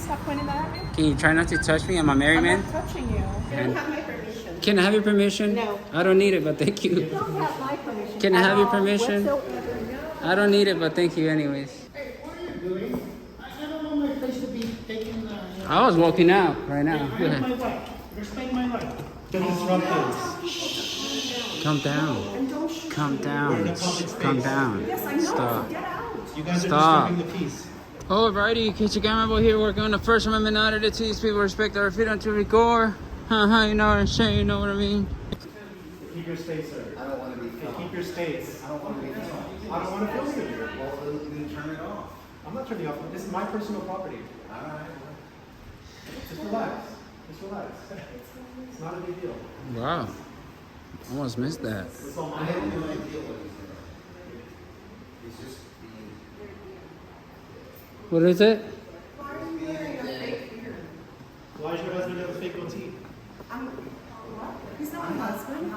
stop pointing that at me? Can you try not to touch me? I'm a married man. I'm not touching you. You don't have my permission. Can I have your permission? No. I don't need it, but thank you. You don't have my permission. Can I have your permission? Whatsoever. I don't need it, but thank you anyways. Hey, what are you doing? I don't want my place to be taken. I was walking out right now. I Go have my ahead. life. Respect my life. Don't disrupt things. Calm down. And don't shoot Calm me. down. Calm down. Yes, I know. Stop. Get out. You guys Stop. are disturbing the peace. Alrighty, in case you camera here working on the First Amendment order to teach people respect our freedom to record. You know what I'm saying, you know what I mean? Keep your space, sir. I don't want to be filmed. Keep your space. I don't want to be filmed. I don't want to film you. Well, then turn it off. I'm not turning off. This is my personal property. All right. Just relax. Just relax. It's not a big deal. Wow. Almost missed that. It's all I my have no own. idea what he's doing. He's just being What is it? Why are you wearing a fake beard? Why does your husband have a fake goatee? What? He's not my husband.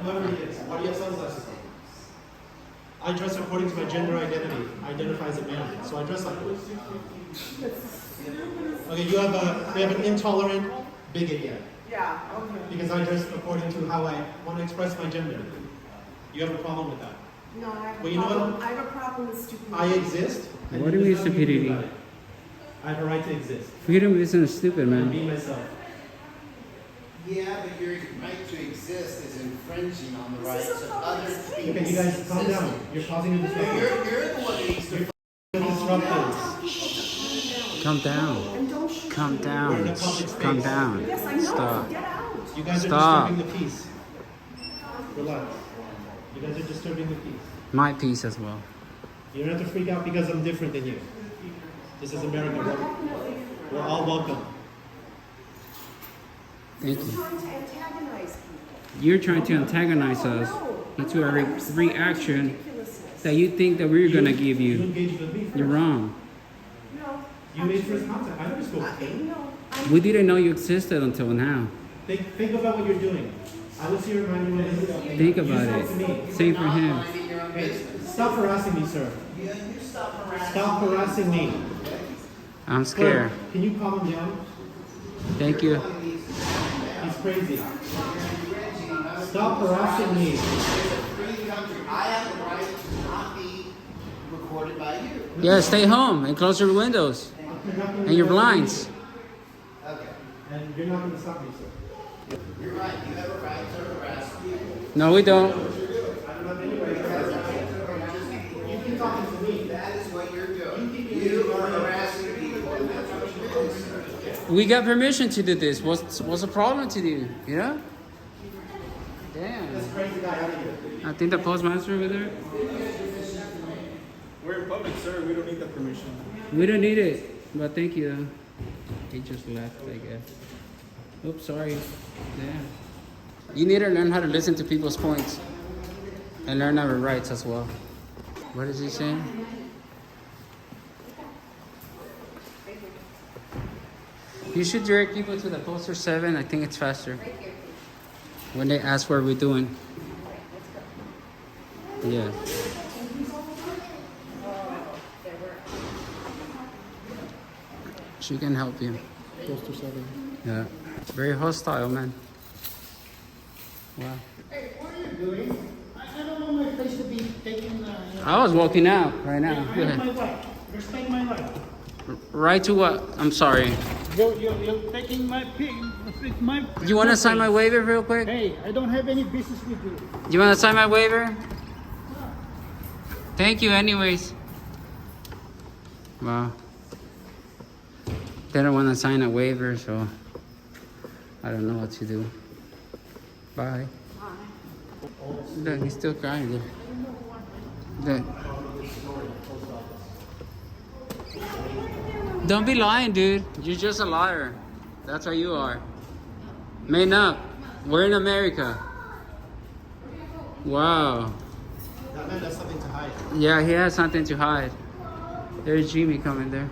Whoever he is. Why do you have sunglasses on? I dress according to my gender identity. I identify as a man, so I dress like this. Okay, we have an intolerant bigot here. Yeah, okay. Because I dress according to how I want to express my gender. You have a problem with that? No, I have Well, a you know problem. what? I have a problem with stupidity. I exist. and What do you mean there's nothing you can do stupidity? about it. I have a right to exist. Freedom isn't stupid, And man. be myself. Yeah, but your right to exist is infringing on the This is rights a of public other space. people. Okay, you guys calm down. You're causing a disruption. You're the one who needs to Disrupt things. Calm down. And don't shoot Calm me. We're in down. a public space. Calm down. Yes, I know. Stop. Get out. You guys are Stop. disturbing the peace. Relax. You guys are disturbing the peace. My piece as well. You don't have to freak out because I'm different than you. This is America. We're all welcome. Thank He's you. trying to antagonize people. You're trying to antagonize us into a reaction that you think that we're gonna give You you. engaged with me first. You're wrong. No. You made first contact. I never spoke to you. No. We didn't know you existed until now. Think about what you're doing. I was here reminding you. Think about it. Same for him. minding your own Hey, business. stop harassing me, sir. You stop harassing. Stop harassing me. I'm scared. Sir, can you calm him down? Thank you. He's crazy. Stop harassing me. It's a free country. I have the right to not be recorded by you. Yeah, stay home and close your windows You're not gonna and your do that to me. blinds. Okay. And you're not going to stop me, sir. You're right. You have a right to harass people. No, we don't. I don't have any right to harass you. You keep talking to me. That is what you're doing. You are harassing people, and that's what you're doing, sir. We got permission to do this. What's the problem to do? You know? Damn. This crazy guy out of here. I think the postmaster over there. We're in public, sir. We don't need the permission. We don't need it, but thank you. Though. He just left, I guess. Oops, sorry. Damn. You need to learn how to listen to people's points and learn our rights as well. What is he saying? You should direct people to the poster 7. I think it's faster. When they ask what we're doing. Yeah. She can help you. Poster 7. Yeah. Very hostile, man. Wow. Hey, what are you doing? I don't want my place to be taken. I was walking out right now. I Go have my ahead. life. Respect my life. Right to what? I'm sorry. You're taking my my. You want to sign my waiver real quick? Hey, I don't have any business with you. You want to sign my waiver? Thank you anyways. Wow. They don't want to sign a waiver, so I don't know what to do. Bye. Look, he's still crying. Look. Don't be lying, dude. You're just a liar. That's what you are. Man up. We're in America. Wow. That man has something to hide. Yeah, he has something to hide. There's Jimmy coming there.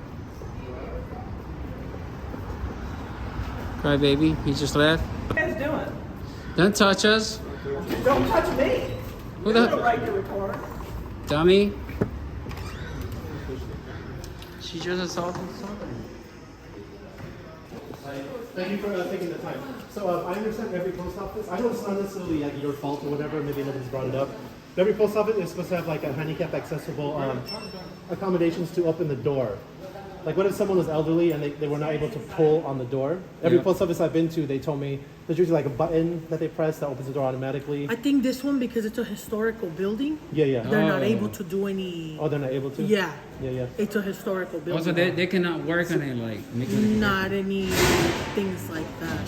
Cry baby, he just left. What are you guys doing? Don't touch us. Don't touch me. Who You have no the right to record. dummy? She just assaulted somebody. Thank you for taking the time. So I understand every post office, I know it's not necessarily like your fault or whatever, maybe nobody's brought it up. But every post office is supposed to have like a handicap accessible accommodations to open the door. Like what if someone was elderly and they were not able to pull on the door? Every post office I've been to, they told me there's usually like a button that they press that opens the door automatically. I think this one, because it's a historical building, Yeah. they're not able to do any. Oh, they're not able to? Yeah. Yeah. It's a historical building. Also, they cannot work on it like make it. Not any things like that.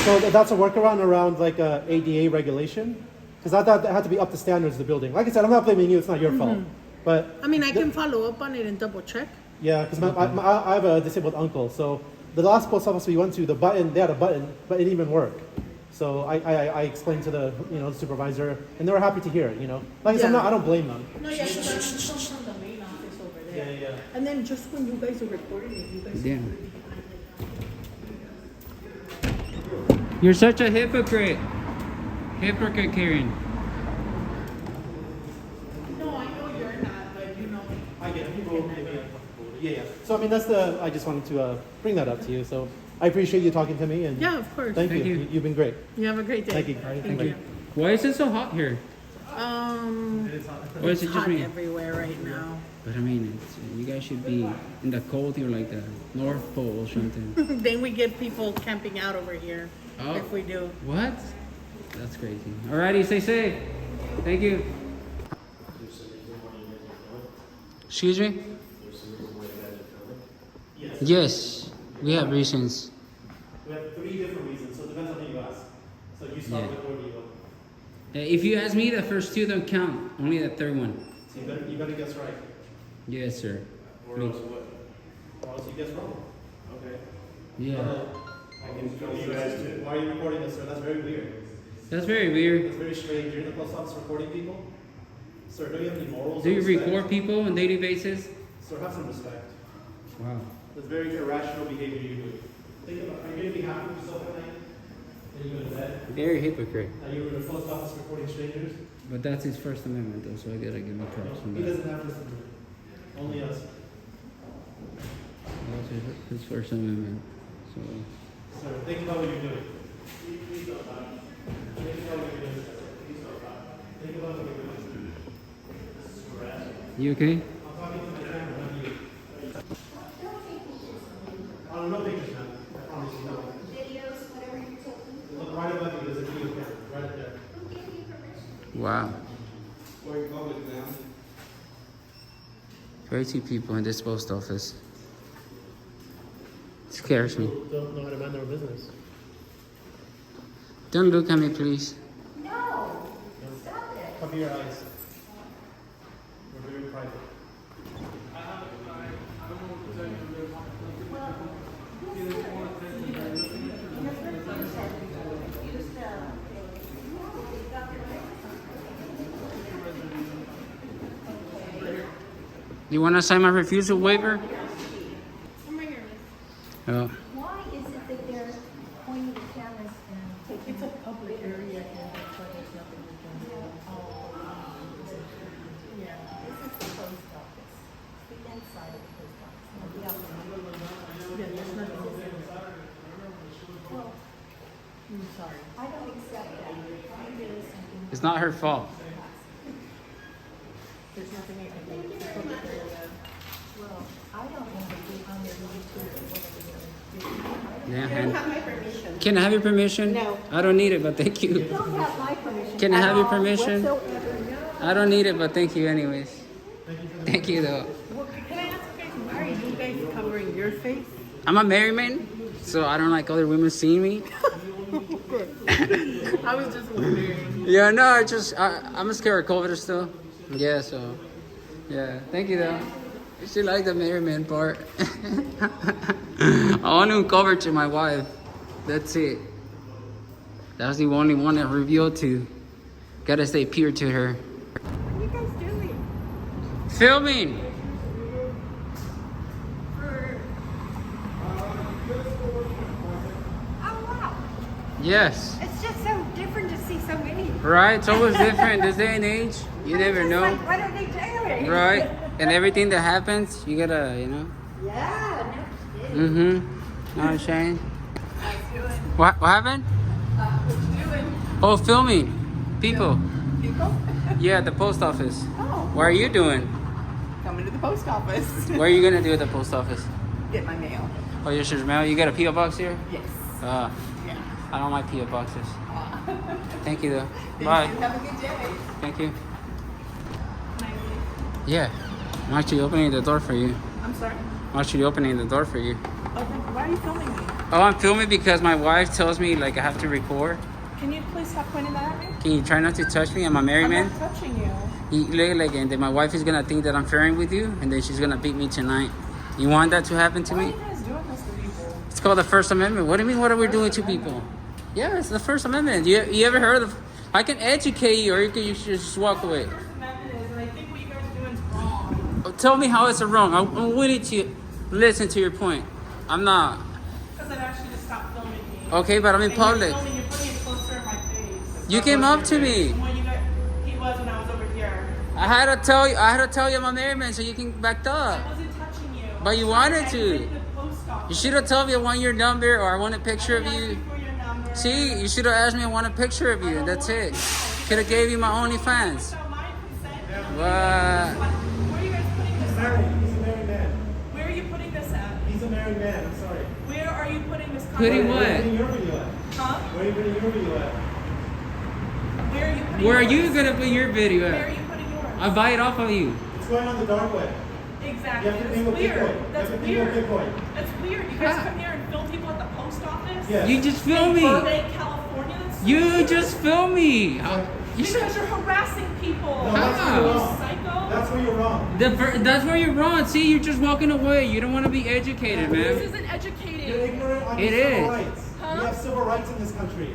So that's a workaround around like a ADA regulation? Because I thought that had to be up to standards of the building. Like I said, I'm not blaming you, it's not your fault. But I mean, I can follow up on it and double check. yeah, because I have a disabled uncle. So the last post office we went to, they had a button, but it didn't even work. So I explained to the supervisor, and they were happy to hear it. Like I said, Yeah. I don't blame them. No, yeah, because I come from the main office over there. Yeah. And then just when you guys are recording it, you guys. Yeah. You're such a hypocrite. Hypocrite, Karen. No, I know you're not, but I get it. People may be uncomfortable. Yeah. So I mean, I just wanted to bring that up to you. So I appreciate you talking to me, and Yeah, of course. thank Thank you. you. You've been great. You have a great day. Thank you. Thank you. Why is it so hot here? Or is It's it just hot me? everywhere right now. But I mean, you guys should be in the cold here, like the North Pole or something. Then we get people camping out over here. Oh. If we do. What? That's crazy. Alrighty, stay safe. Thank you. Excuse me? Yes, we have reasons. We have 3 different reasons, so it depends on who you ask. So you start Yeah. with where do you go? If you ask me, the first 2 don't count. Only the third one. So you better guess right. Yes, sir. Or Please. else what? Or else you guess wrong. Okay. Yeah. Why are you recording this, sir? That's very weird. That's very weird. That's very strange. You're in the post office recording people? Sir, don't you have any morals? Do or you respect? record people on a daily basis? Sir, have some respect. Wow. That's very irrational behavior you do. Think about, are you going to be happy with yourself at night? Are you going to bed? Very hypocrite. Are you in the post office recording strangers? But that's his First Amendment, though, so I gotta give him props on He that. doesn't have this. Only us. That's his First Amendment. So. Sir, think about what you're doing. Please don't laugh. Think about what you're doing. Please don't laugh. Think about what you're doing. This is harassment. You okay? I'm talking to my camera, not you. Oh, no pictures, man. I promise you, no. Videos, whatever you're taking. Look right above you, there's a video camera, right up there. Who gave you permission? Wow. Going public now. Crazy people in this post office. It scares me. People don't know how to mind their own business. Don't look at me, please. No, stop it. Cover your eyes. We're very private. You want to sign my refusal waiver? Oh. Why is it that they're pointing the cameras and taking? It's a public area and that's why there's nothing we can do. Yeah. This is the post office, the inside of the post office, not the outside. Yeah, there's nothing we can do. Well, I'm sorry. I don't accept that. Maybe there's something. It's not her fault. There's nothing I can do. It's a public area. Well, I don't want to be on their YouTube or whatever they're doing. Yeah, You don't have my permission. can I have your permission? No. I don't need it, but thank You you. don't have my permission. Can I at have your all permission? whatsoever. I don't need it, but thank you anyways. Thank you though. Well, can I ask you guys, why are you guys covering your face? I'm a married man, so I don't like other women seeing me. I was just wondering. Yeah, no, I'm scared of COVID still. Yeah, so yeah. Thank you though. She liked the married man part. I want to cover to my wife. That's it. That's the only one I revealed to. Gotta stay pure to her. What are you guys doing? Filming. Oh, wow. Yes. It's just so different to see so many. Right. It's always different this day and age. You never Just know. like, what are they doing? Right. And everything that happens, you gotta, Yeah, no kidding. mm-hmm. Know what I'm saying? That's What happened? What you doing? Oh, filming. People. People? Yeah, the post office. Oh, What are you doing? coming to the post office. What are you gonna do at the post office? Get my mail. Oh, your mail. You got a PO box here? Yes. Uh, Yeah. I don't like PO boxes. Thank you though. Thank Bye. you. Have a good day. Thank you. Yeah, I'm actually opening the door for you. I'm sorry? I'm actually opening the door for you. Okay. Why are you filming me? Oh, I'm filming because my wife tells me like I have to record. Can you please stop pointing that at me? Can you try not to touch me? I'm a married I'm man. not touching you. You look like, and then my wife is gonna think that I'm flirting with you, and then she's gonna beat me tonight. You want that to happen to Why are me? you guys doing this to people? It's called the First Amendment. What do you mean? What are we doing to people? Yeah, it's the First Amendment. You ever heard of? I can educate you, or you should just walk away. First Amendment is, and I think what you guys are doing is wrong. Tell me how it's wrong. I'm willing to listen to your point. I'm not. Because I've asked you to stop filming me. Okay, but I'm in And public. You're filming, you're putting it closer in my face. You came up to me. Well, you got, he was when I was over here. I had to tell you I'm a married man so you can back I up. wasn't touching you. But you I wanted was to. in the post office. You should have told me I want your number or I want a picture of I you. didn't ask you for your number. See, you should have asked me I want a picture of you and that's it. Could have gave you my OnlyFans. Without my consent. But Where are you guys putting this at? He's a married man. Where are you putting this at? He's a married man. I'm sorry. Where are you putting this? Putting content? what? Where are you putting your video at? Huh? Where are you putting your video at? Where are you putting where are yours? you gonna put your video Where are at? you putting yours? I'll buy it off of you. It's going on the dark web. Exactly. You have to That's pay with weird. Bitcoin. That's You have to pay with weird. Bitcoin. That's weird. You guys How? come here and film people at the post office? Yes. You just film me. Burbank, California? That's so You weird. just film me. You should. Because you're harassing people. No, that's where How? you're You wrong. psycho. That's where you're wrong. That's where you're wrong. See, you're just walking away. You don't want to be educated, This man. isn't educated. You're ignorant on It your civil is. rights. Huh? We have civil rights in this country.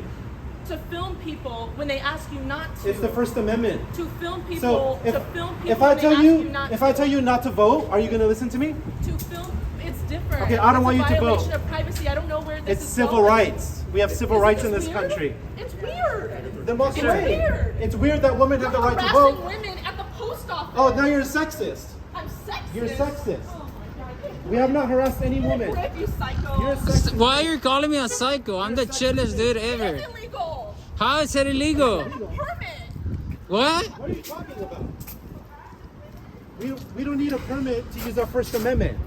To film people when they ask you not to. It's the First Amendment. To film people. So to film people if I when tell they ask you not if to. I tell you not to vote, are you going to listen to me? To film, it's different. Okay, I don't want you to It's a vote. violation of privacy. I don't know where this It's is civil going. rights. We have civil Isn't rights in this weird? country. It's weird. Then walk It's away. weird. It's weird that women have the You're right to harassing vote. women at the post office. Oh, now you're a sexist. I'm sexist. You're sexist. Oh my God. We have not harassed any woman. Rip, you psycho. You're a sexist. Why are you calling me a psycho? I'm the chillest dude ever. It's illegal. How is it illegal? I have a permit. What? What are you talking about? We don't need a permit to use our First Amendment.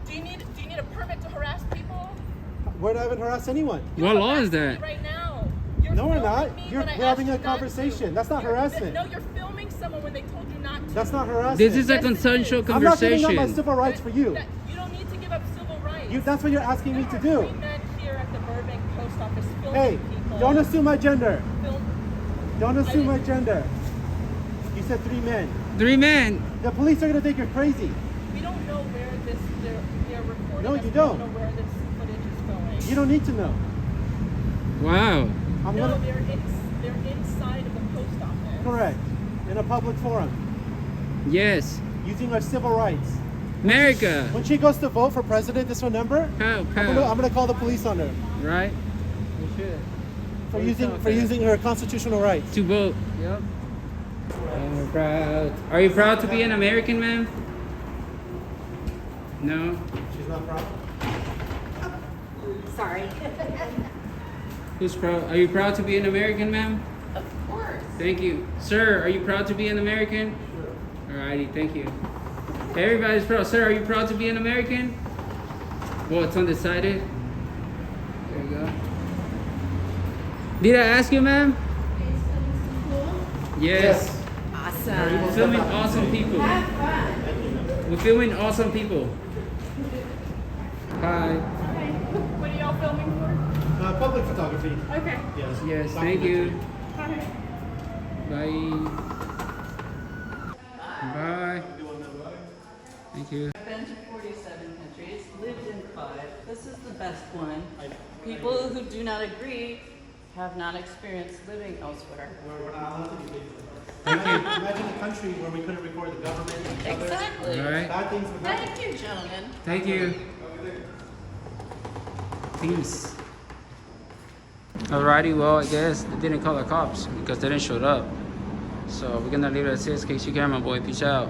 Do you need a permit to harass people? I haven't harassed anyone. What law is Harassing that? me right now. You're No, we're filming not. me We're when I having asked a you not conversation. to. That's not harassment. No, you're filming someone when they told you not to. That's not harassment. This is a Yes, it consensual is. I'm not giving up my conversation. civil rights for you. That you don't need to give up civil rights. That's what you're asking me to There are do. 3 men here at the Burbank post office filming Hey, people. don't assume my gender. Film- Don't assume my didn't- gender. You said 3 men. 3 men. The police are gonna think you're crazy. We don't know where they're recording. No, us. you We don't. know where this footage is going. You don't need to know. Wow. I'm No, gonna they're inside of the post office. correct in a public forum Yes. using our civil rights. America. When she goes to vote for president, this remember? Pow, I'm pow. gonna call the police on her Right? You should. for using her constitutional rights. To vote. Yep. And we're proud. Are you proud to be an American, ma'am? No? She's not proud. Sorry. Who's proud? Are you proud to be an American, ma'am? Of course. Thank you. Sir, are you proud to be an American? Sure. Alrighty, thank you. Everybody's proud. Sir, are you proud to be an American? Well, it's undecided. There you go. Did I ask you, ma'am? Yes. We're filming awesome people. We're filming awesome people. Hi. What are y'all filming for? Public photography. Okay. Yes. Yes, thank you. Bye. Bye. Bye. Thank you. I've been to 47 countries, lived in 5. This is the best one. People who do not agree have not experienced living elsewhere. We're not allowed to be Imagine a country where we couldn't record the government. each other. Exactly. All right. Bad things would happen. Thank you, gentlemen. Thank you. Peace. Alrighty, well, I guess they didn't call the cops because they didn't show up. So we're gonna leave it at 6. KC Camera Boy, peace out.